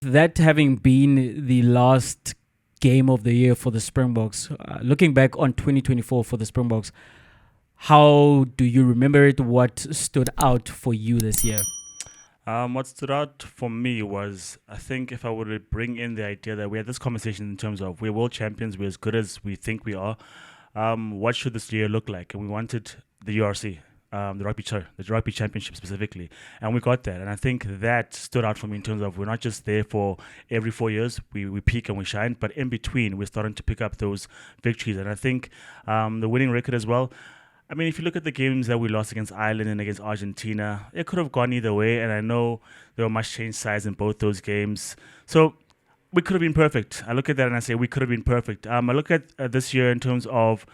That having been the last game of the year for the Springboks, looking back on 2024 for the Springboks, how do you remember it? What stood out for you this year? What stood out for me was, I think, if I were to bring in the idea that we had this conversation in terms of we're world champions, we're as good as we think we are. What should this year look like? And we wanted the URC, the rugby championship specifically, and we got that. And I think that stood out for me in terms of we're not just there for every 4 years. We peak and we shine, but in between we're starting to pick up those victories. And I think the winning record as well. I mean, if you look at the games that we lost against Ireland and against Argentina, it could have gone either way. And I know there were much change sides in both those games. So we could have been perfect. I look at that and I say we could have been perfect. I look at this year in terms of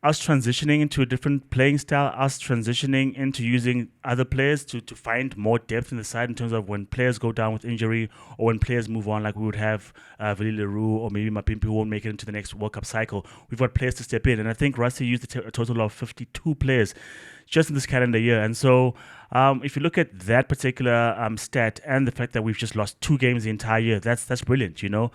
us transitioning into a different playing style, us transitioning into using other players to find more depth in the side in terms of when players go down with injury or when players move on, like we would have Vili Leroux or maybe Mapimpi who won't make it into the next World Cup cycle. We've got players to step in. And I think Rusty used a total of 52 players just in this calendar year. And so if you look at that particular stat and the fact that we've just lost 2 games the entire year, that's brilliant, you know.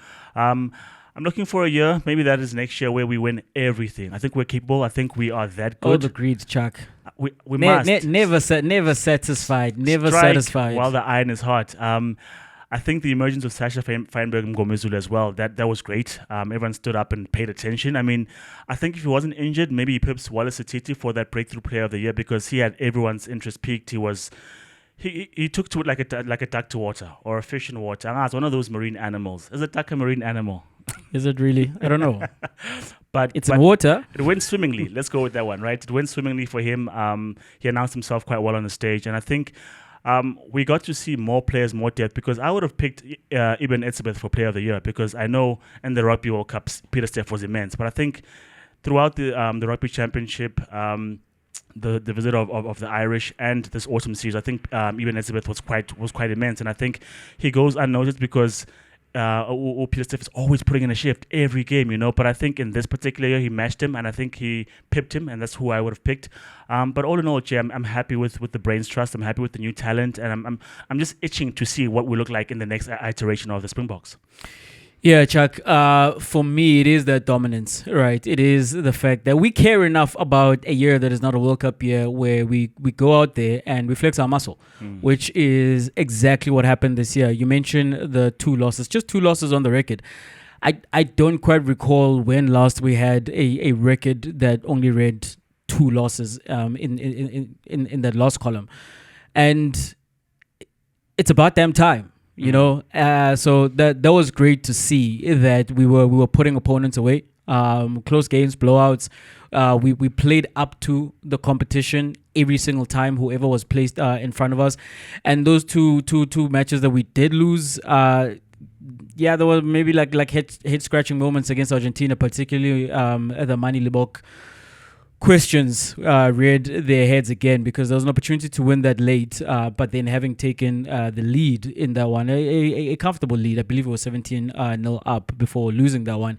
I'm looking for a year, maybe that is next year, where we win everything. I think we're capable. I think we are that Oh, good. the greed, Chuck. We must. Never satisfied. Never strike satisfied. while the iron is hot. I think the emergence of Sasha Feinberg Mngomezulu as well, that was great. Everyone stood up and paid attention. I mean, I think if he wasn't injured, maybe he pips Wallace Atiti for that breakthrough player of the year because he had everyone's interest peaked. He took to it like a duck to water or a fish in water. It's one of those marine animals. Is a duck a marine animal? Is it really? I don't know. But It's in water. it went swimmingly. Let's go with that one, right? It went swimmingly for him. He announced himself quite well on the stage, and I think we got to see more players, more depth. Because I would have picked Ibn Etzebeth for Player of the Year because I know in the Rugby World Cups Peter Steff was immense, but I think throughout the Rugby Championship. The visit of the Irish and this autumn series, I think Ibn Etzebeth was quite immense, and I think he goes unnoticed because Peter Steff is always putting in a shift every game, you know. But I think in this particular year he matched him, and I think he pipped him, and that's who I would have picked. But all in all, Jay, I'm happy with the brains trust. I'm happy with the new talent, and I'm just itching to see what we look like in the next iteration of the Springboks. Yeah, Chuck. For me, it is that dominance, right? It is the fact that we care enough about a year that is not a World Cup year, where we go out there and we flex our muscle, which is exactly what happened this year. You mentioned the 2 losses, just 2 losses on the record. I don't quite recall when last we had a record that only read 2 losses in that loss column, and it's about damn time. You know, so that was great to see that we were putting opponents away. Close games, blowouts. We played up to the competition every single time, whoever was placed in front of us. And those two matches that we did lose, there were maybe like head scratching moments against Argentina, particularly the Mani Libok questions reared their heads again because there was an opportunity to win that late, but then having taken the lead in that one, a comfortable lead, I believe it was 17-0 up before losing that one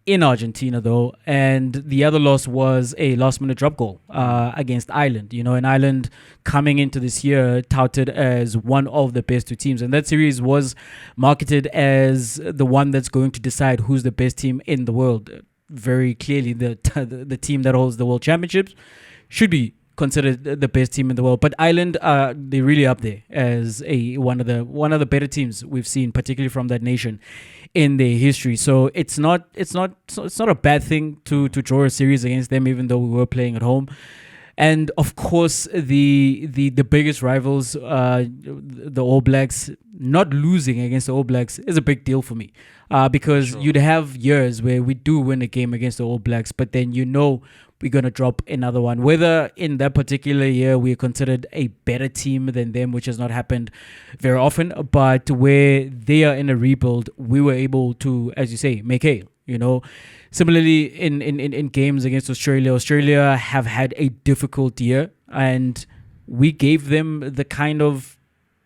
in Argentina though. And the other loss was a last minute drop goal against Ireland, you know, and Ireland coming into this year touted as one of the best 2 teams, and that series was marketed as the one that's going to decide who's the best team in the world. Very clearly, the team that holds the world championships should be considered the best team in the world. But Ireland, they're really up there as one of the better teams we've seen, particularly from that nation in their history. So it's not a bad thing to draw a series against them, even though we were playing at home. And of course, the biggest rivals, the All Blacks, not losing against the All Blacks is a big deal for me. Because you'd have years where we do win a game against the All Blacks, but then you know we're going to drop another one. Whether in that particular year we're considered a better team than them, which has not happened very often, but where they are in a rebuild, we were able to, as you say, make hay, you know. Similarly, in games against Australia have had a difficult year, and we gave them the kind of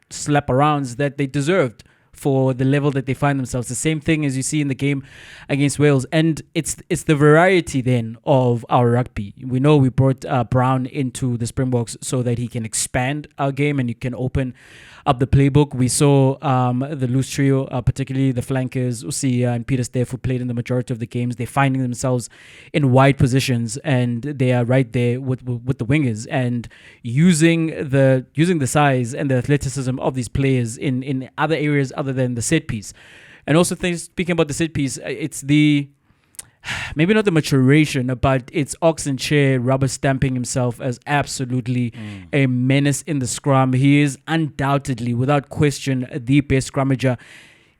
slap arounds that they deserved for the level that they find themselves. The same thing as you see in the game against Wales. And it's the variety then of our rugby. We know we brought Brown into the Springboks so that he can expand our game and you can open up the playbook. We saw the loose trio, particularly the flankers, Usia and Peter Steff, who played in the majority of the games. They're finding themselves in wide positions and they are right there with the wingers and using the size and the athleticism of these players in other areas other than the set piece. And also speaking about the set piece, it's the maybe not the maturation, but it's Oxen Chair rubber stamping himself as absolutely a menace in the scrum. He is undoubtedly, without question, the best scrummager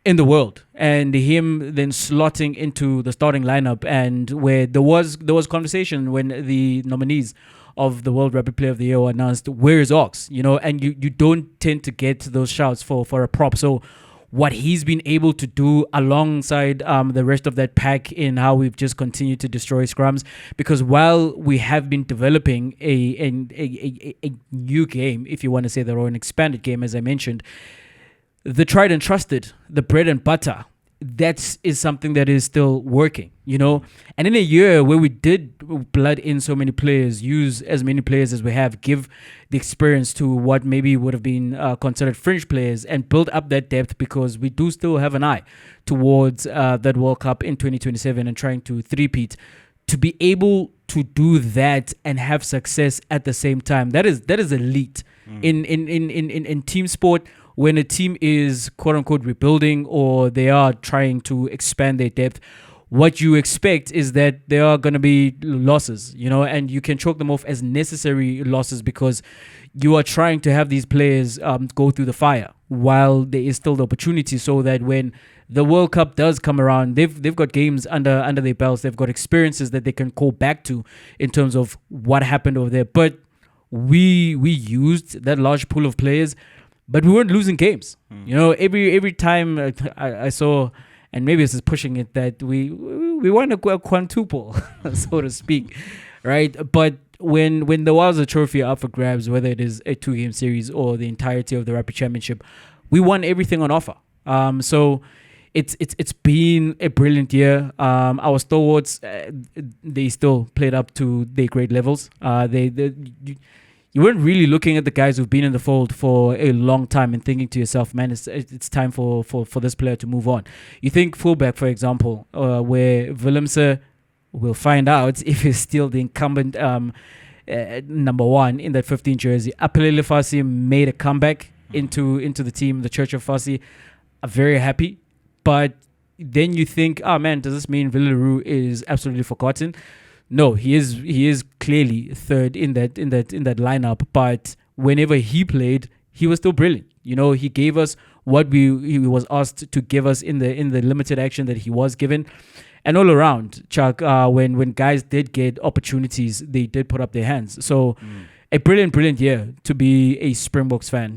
in the world. And him then slotting into the starting lineup, and where there was conversation when the nominees of the World Rugby Player of the Year were announced, where is Ox? And you don't tend to get those shouts for a prop. So what he's been able to do alongside the rest of that pack in how we've just continued to destroy scrums, because while we have been developing a new game, if you want to say that, or an expanded game, as I mentioned, the tried and trusted, the bread and butter, that is something that is still working, And in a year where we did blood in so many players, use as many players as we have, give the experience to what maybe would have been considered fringe players, and build up that depth, because we do still have an eye towards that World Cup in 2027 and trying to three-peat. To be able to do that and have success at the same time, that is elite in team sport. When a team is quote-unquote rebuilding or they are trying to expand their depth, what you expect is that there are going to be losses, and you can chalk them off as necessary losses because you are trying to have these players go through the fire while there is still the opportunity, so that when the World Cup does come around, they've got games under their belts, they've got experiences that they can call back to in terms of what happened over there. But we used that large pool of players, but we weren't losing games. Every time I saw, and maybe this is pushing it, that we won a quintuple, so to speak, right? But when there was a trophy up for grabs, whether it is a 2-game series or the entirety of the Rugby Championship, we won everything on offer. So it's been a brilliant year. Our stalwarts, they still played up to their great levels. You weren't really looking at the guys who've been in the fold for a long time and thinking to yourself, man, it's time for this player to move on. You think fullback, for example, where Willemse, will find out if he's still the incumbent number one in that 15 jersey. Apelele Fassi made a comeback into the team, the Church of Fassi. I'm very happy. But then you think, oh man, does this mean Villaroo is absolutely forgotten? No, he is clearly third in that lineup. But whenever he played, he was still brilliant. He gave us what he was asked to give us in the limited action that he was given. And all around, Chuck, when guys did get opportunities, they did put up their hands. So a brilliant year to be a Springboks fan.